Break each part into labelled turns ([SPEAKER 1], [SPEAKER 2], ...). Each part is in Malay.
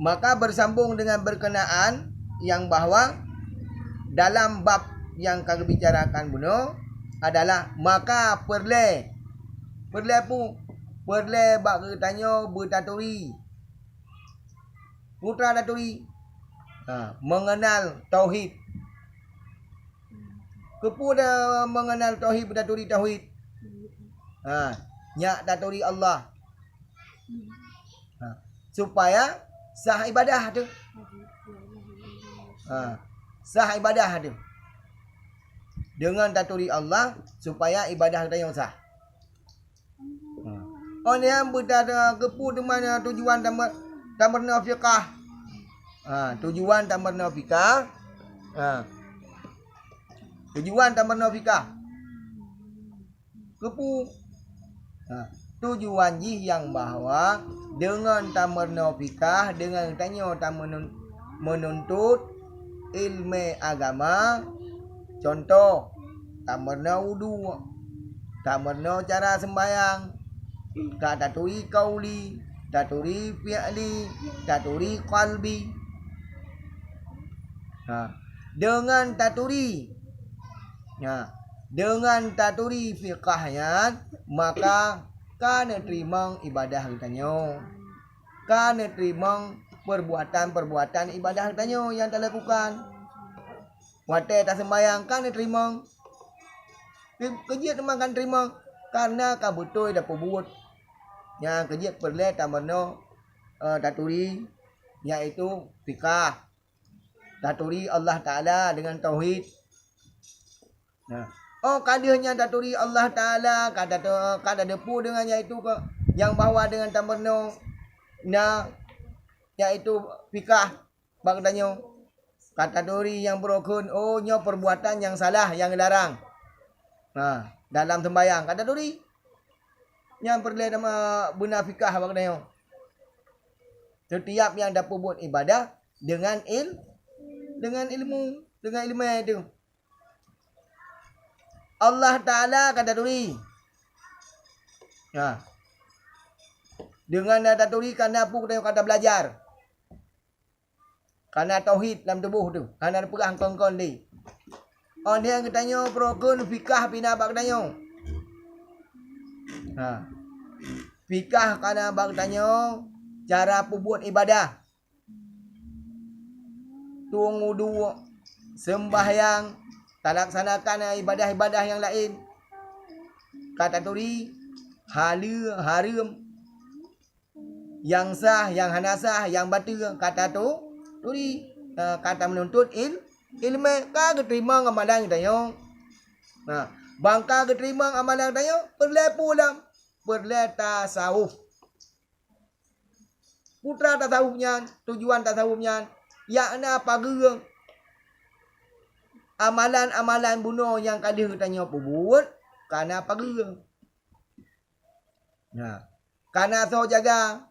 [SPEAKER 1] Maka bersambung dengan berkenaan yang bahawa dalam bab yang kami bicarakan bunuh adalah maka perle bak tanya bertaturi putra taturi mengenal tauhid. Kepu dah mengenal tauhid bertaturi tauhid. Nyak taturi Allah. Supaya sah ibadah tu. Sah ibadah tu. Dengan taturi Allah supaya ibadah kita yang sah. Orang yang bertata kepu di mana tujuan tamarna fiqah. Tujuan tamarna fiqah. Tujuan tamarna fiqah. Kepu. Tujuan ji yang bahawa dengan tamarna fiqah, dengan tanya menuntut ilmu agama. Contoh, tamarna wudu, tamarna cara sembahyang, taturi qauli, taturi fi'li, taturi qalbi. Dengan taturi, dengan taturi fiqahnya, maka kana terima ibadah kitanya. Kana terima perbuatan ibadah kitanya yang telah lakukan. Wate tak sembayang kan terima. Kerja teman kan terima karena ka betul dah perbuat. Yang kerja perle tamarno taturi iaitu fiqah. Taturi Allah Taala dengan tauhid. Kadahnya taturi Allah Taala kada depu dengan iaitu yang bahawa dengan tamarno iaitu fiqah bagdanya. Kata duri yang berokun, nyo perbuatan yang salah, yang larang. Dalam sembahyang. Kata duri. Yang perlu nama benar fikah bagainya. Setiap yang dapat buat ibadah dengan ilmu itu. Allah Ta'ala kata duri. Dengan kata duri karena apa kata belajar. Karena tauhid dalam tubuh tu. Karena perang kongkong ni. Orang yang katanya perokun fikah pina bak katanya. Fikah karena bak katanya cara buat ibadah. Tuang wudu, sembahyang, tak laksanakan ibadah-ibadah yang lain. Kata turi, haram, yang sah, yang hanasah, yang batil. Kata tu, turi kata menuntut ilmu ka keterima amalan kita. Bangka keterima amalan kita perle pulang perle tasawuf. Putra tasawufnya, tujuan tasawufnya yakna pagerang amalan-amalan bunuh yang kada katanya buat karena pagerang. Karena so jaga.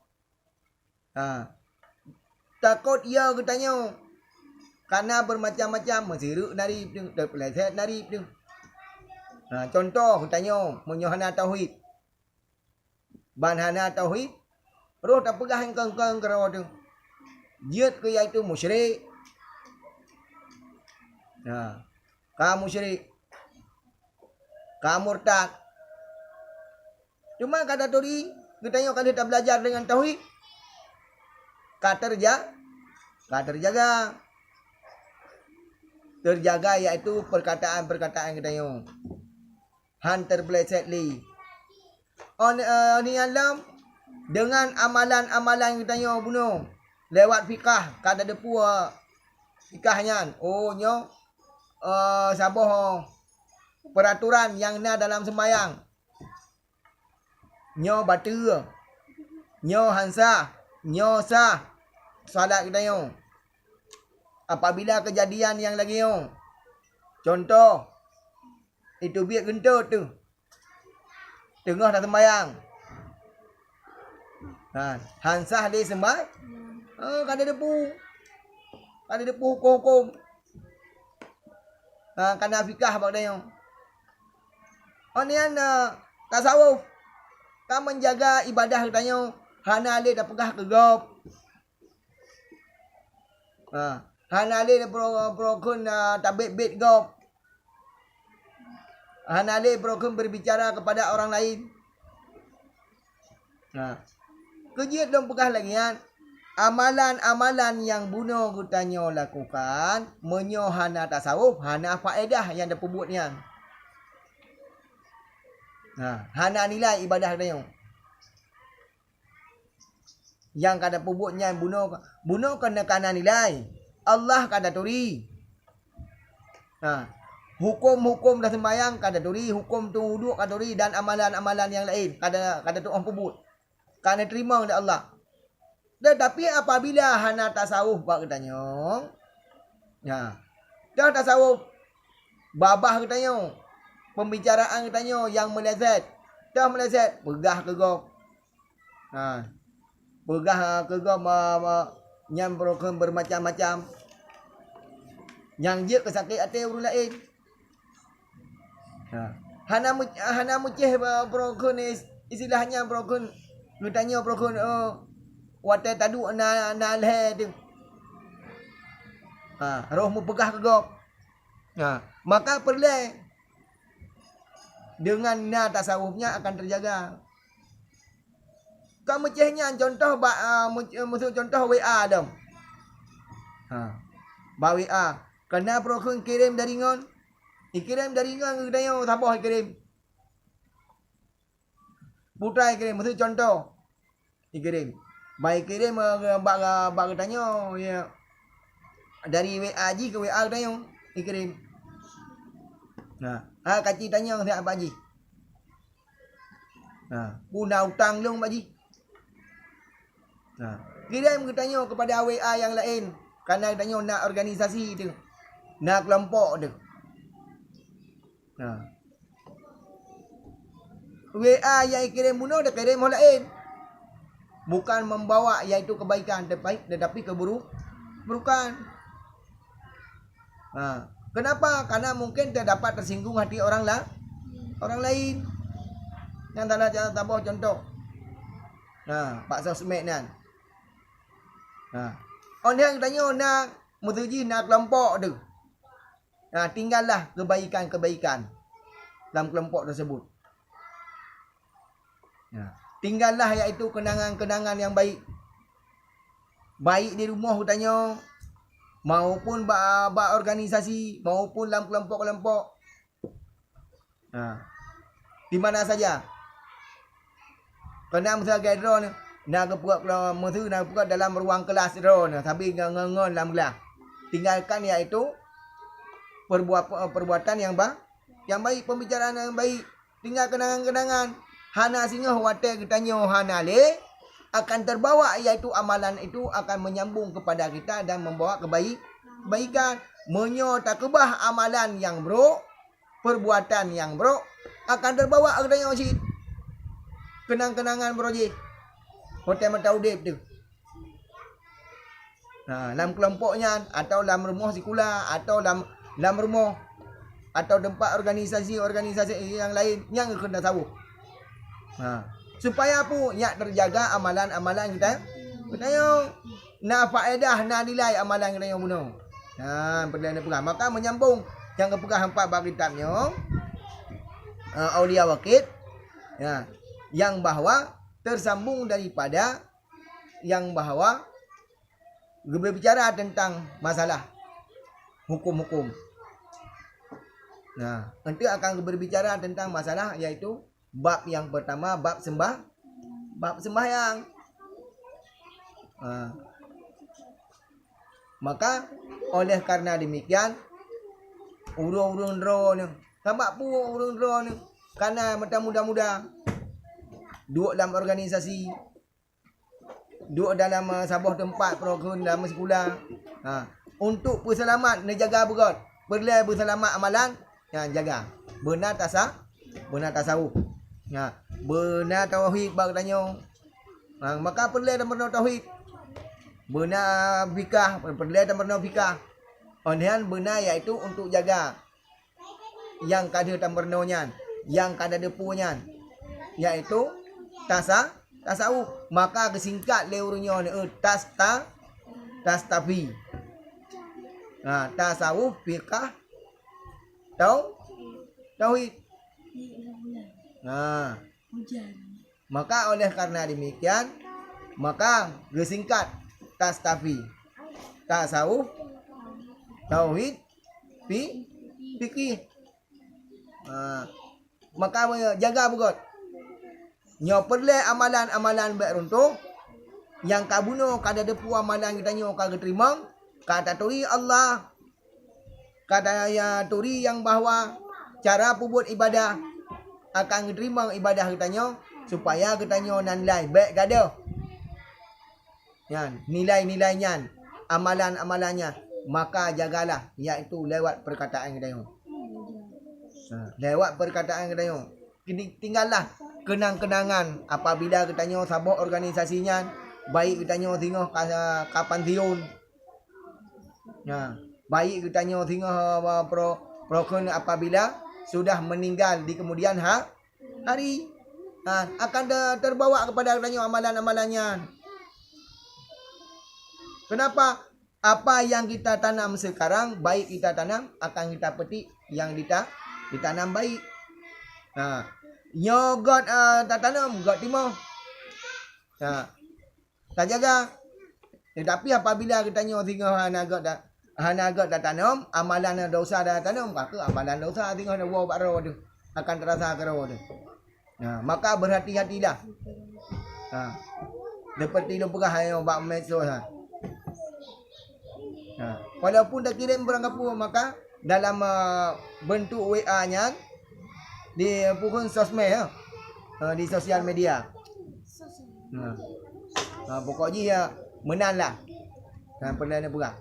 [SPEAKER 1] Takut ia katanya karena bermacam-macam mesiruk narib tu, terpeleset narib tu. Contoh katanya menyohana tauhid. Banhana tauhid, roh tak pegah yang kengkeng kerana tu. Jid ke iaitu musyrik. Ka musyrik. Ka murtad. Cuma kata turi, katanya kalau tak belajar dengan tauhid, terjaga iaitu perkataan katanya han terbeleset li ni alam dengan amalan katanya bunuh lewat fikah kada depu fikahnya nyo saboh peraturan yang na dalam sembahyang nyo batil nyo hansa nyo sah salat kita apabila kejadian yang lagi contoh itu biak gentut tu tengah dah sembahyang hansah dia sembah kada depu hukum kana fikah bagdanya onian tasawuf ka menjaga ibadah katanya hana le dah pegah kegop Hanale prokun tabik bit gop. Hanale prokun berbicara kepada orang lain. Kejut dong pekah lagi kan. Amalan-amalan yang bunuh gutanyo lakukan menyo hana tasawuf, hana faedah yang dapat buat nian. Hana nilai ibadah gutanyo. Yang kada pubuknya bunuh kena nilai. Allah kada turi. Hukum-hukum dah sembahyang kada turi, hukum tu wuduk kada turi dan amalan-amalan yang lain kada tu orang pubut. Kada terima oleh Allah. Tetapi apabila hana tasawuf bak katanya. Dah tasawuf babah katanya. Pembicaraan katanya yang melezat. Dah melezat pegah ke gop. Pegah ke gop yang bermacam-macam. Yang je kesakit hati orang lain. Hana mucih brokun istilahnya brokun katanya brokun watai tadu na leh tu. Rohmu pegah ke gop. Maka perlu dengan na tasawufnya akan terjaga. Kau mucihnya contoh musuh contoh WA dong. Ba WA. Kena prokun kirim dari ngon. Ikirim dari ngon katanya sabah kirim. Putra kirim musuh contoh. Ikirim. Baik kirim bak katanya ya. Dari WA ji ke WA katanya ikirim. Kacik tanya siapa Pak Haji. Puna hutang long Pak Haji. Kirim katanya kepada WA yang lain. Kerana katanya nak organisasi tu. Nak kelompok tu. WA yang kirim bunuh dia kirim orang lain. Bukan membawa iaitu kebaikan tetapi keburukan. Kenapa? Karena mungkin terdapat tersinggung hati orang lain. Yang tak nak tambah contoh. Pak sosmed nan. Orang yang tanya nak mutuji nak kelompok tu. Tinggallah kebaikan-kebaikan dalam kelompok tersebut. Tinggallah iaitu kenangan-kenangan yang baik. Baik di rumah tanya maupun bak organisasi maupun dalam kelompok-kelompok. Di mana saja. Kena masa gaidro ni nak kepuak masa nak kepuak dalam ruang kelas drone tapi ngon dalam kelas. Tinggalkan iaitu perbuatan yang baik, pembicaraan yang baik. Tinggal kenangan-kenangan. Hana singa watai katanya hana le akan terbawa iaitu amalan itu akan menyambung kepada kita dan membawa kebaikan. Menyo takubah amalan yang bro, perbuatan yang bro akan terbawa katanya si kenang-kenangan bro je. Hotel mata udip tu. Dalam kelompoknya atau dalam rumah sekolah atau dalam rumah atau tempat organisasi yang lain yang kena tahu. Supaya apa? Yak terjaga amalan-amalan kita. Katanya na faedah, na nilai amalan kita yang bunuh. Perlahan pegang. Maka menyambung yang kepegang empat bab kitabnya. Aulia Waqid. Yang bahawa tersambung daripada yang bahawa berbicara tentang masalah hukum-hukum. Nanti akan berbicara tentang masalah iaitu bab yang pertama bab sembahyang. Maka oleh karena demikian urung-urung drone tambah pu urung drone karena mata muda-muda duduk dalam organisasi, duduk dalam sebuah tempat program dalam sekolah. Untuk berselamat jaga berat. Perlu berselamat amalan yang jaga. Benar tasawuf. Benar tauhid bak tanya. Maka perlu dan benar tauhid. Benar fikah, perlu dan benar fikah. Onhan benar iaitu untuk jaga yang kada dan bernonyan, yang kada depunya iaitu tasawuf. Maka kesingkat leurnya tastafi. Tasawuf, fiqh, tauhid. Maka oleh karena demikian, maka gesingkat tastafi, tasawuf, tauhid, fikih. Maka jaga bugot. Nyo perle amalan-amalan baik runtuh yang kabuno kada depu amalan kita nyo kagak terima, kata turi Allah, kata ya turi yang bahwa cara buat ibadah akan diterima ibadah kita nyo supaya kita nyo nanlai baik gado. Yan, nilai-nilainya, amalan-amalannya, maka jagalah, yaitu lewat perkataan kita nyo. Lewat perkataan kita nyo. Tinggallah kenang-kenangan apabila kita nyo sabuk organisasinya, baik kita nyo tengok kapan tiun. Baik kita nyo tengok proken apabila sudah meninggal di kemudian hari. Akan terbawa kepada kita nyo amalan-amalannya. Kenapa? Apa yang kita tanam sekarang, baik kita tanam, akan kita petik yang ditanam baik. Nyogot tak tanam, got timah. Tak jaga. Tetapi apabila kita tengok hanagot tak tanam, amalan dosa dah tanam, maka amalan dosa tengok dah buah bakro tu akan terasa kero tu. Maka berhati-hatilah. Seperti lu pegah yang bak medsos. Walaupun dah kirim barang apa, maka dalam bentuk WA-nya di pukul sosmed, di sosial media. Pokoknya ya menanlah. Pernah pegah.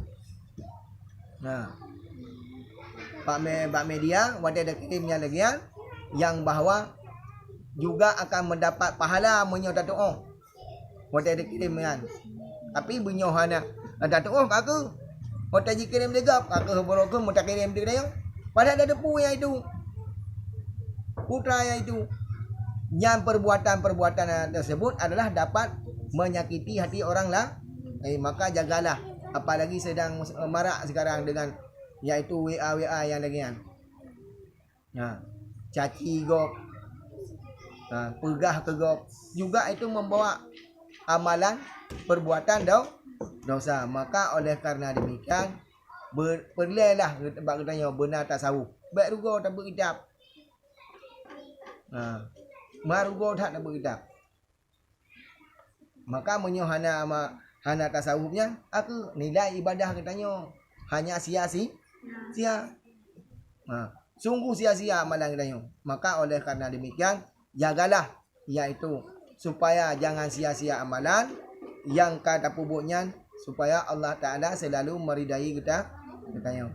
[SPEAKER 1] Pak media wadah ada kirimnya lagi yang bahwa juga akan mendapat pahala menyota doa. Wadah ada kirim kan. Tapi bunyohana ada doa kakak. Wadah kirim juga kakak borokun mudah kirim dia yang. Padahal ada depu yang itu. Putra yang itu. Yang perbuatan-perbuatan tersebut adalah dapat menyakiti hati orang lah. Maka jagalah. Apalagi sedang marak sekarang dengan yaitu WA yang lagi kan. Caci gop. Pegah ke gop. Juga itu membawa amalan perbuatan dosa. Maka oleh karena demikian perlelah tempat katanya benar tasawuf. Baik rugo tak berkitab. Marugo tak berkitab. Maka menyohana hana tasawufnya, aku nilai ibadah katanya hanya sia-sia. Sungguh sia-sia amalan katanya. Maka oleh karena demikian, jagalah yaitu supaya jangan sia-sia amalan yang kata pubuknya supaya Allah Ta'ala selalu meridai kita katanya.